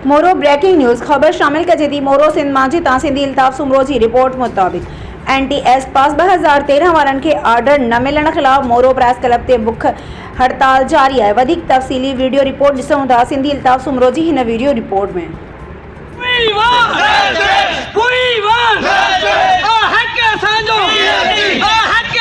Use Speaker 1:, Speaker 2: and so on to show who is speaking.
Speaker 1: मोरो breaking news खबर शामिल कजे थी। मोरो सिंध मांझी ता सिंधी इल्ताफ़ सुमरो जी रिपोर्ट मुताबिक़ NTS पास 2013 वारनि खे ऑर्डर न मिलण ख़िलाफ़ मोरो प्रेस क्लब ते बुख हड़ताल जारी है। वधिक तफ़सीली वीडियो रिपोर्ट ॾिसूं था। सिंधी इल्ताफ़ सुमरो जी हिन वीडियो रिपोर्ट में
Speaker 2: हक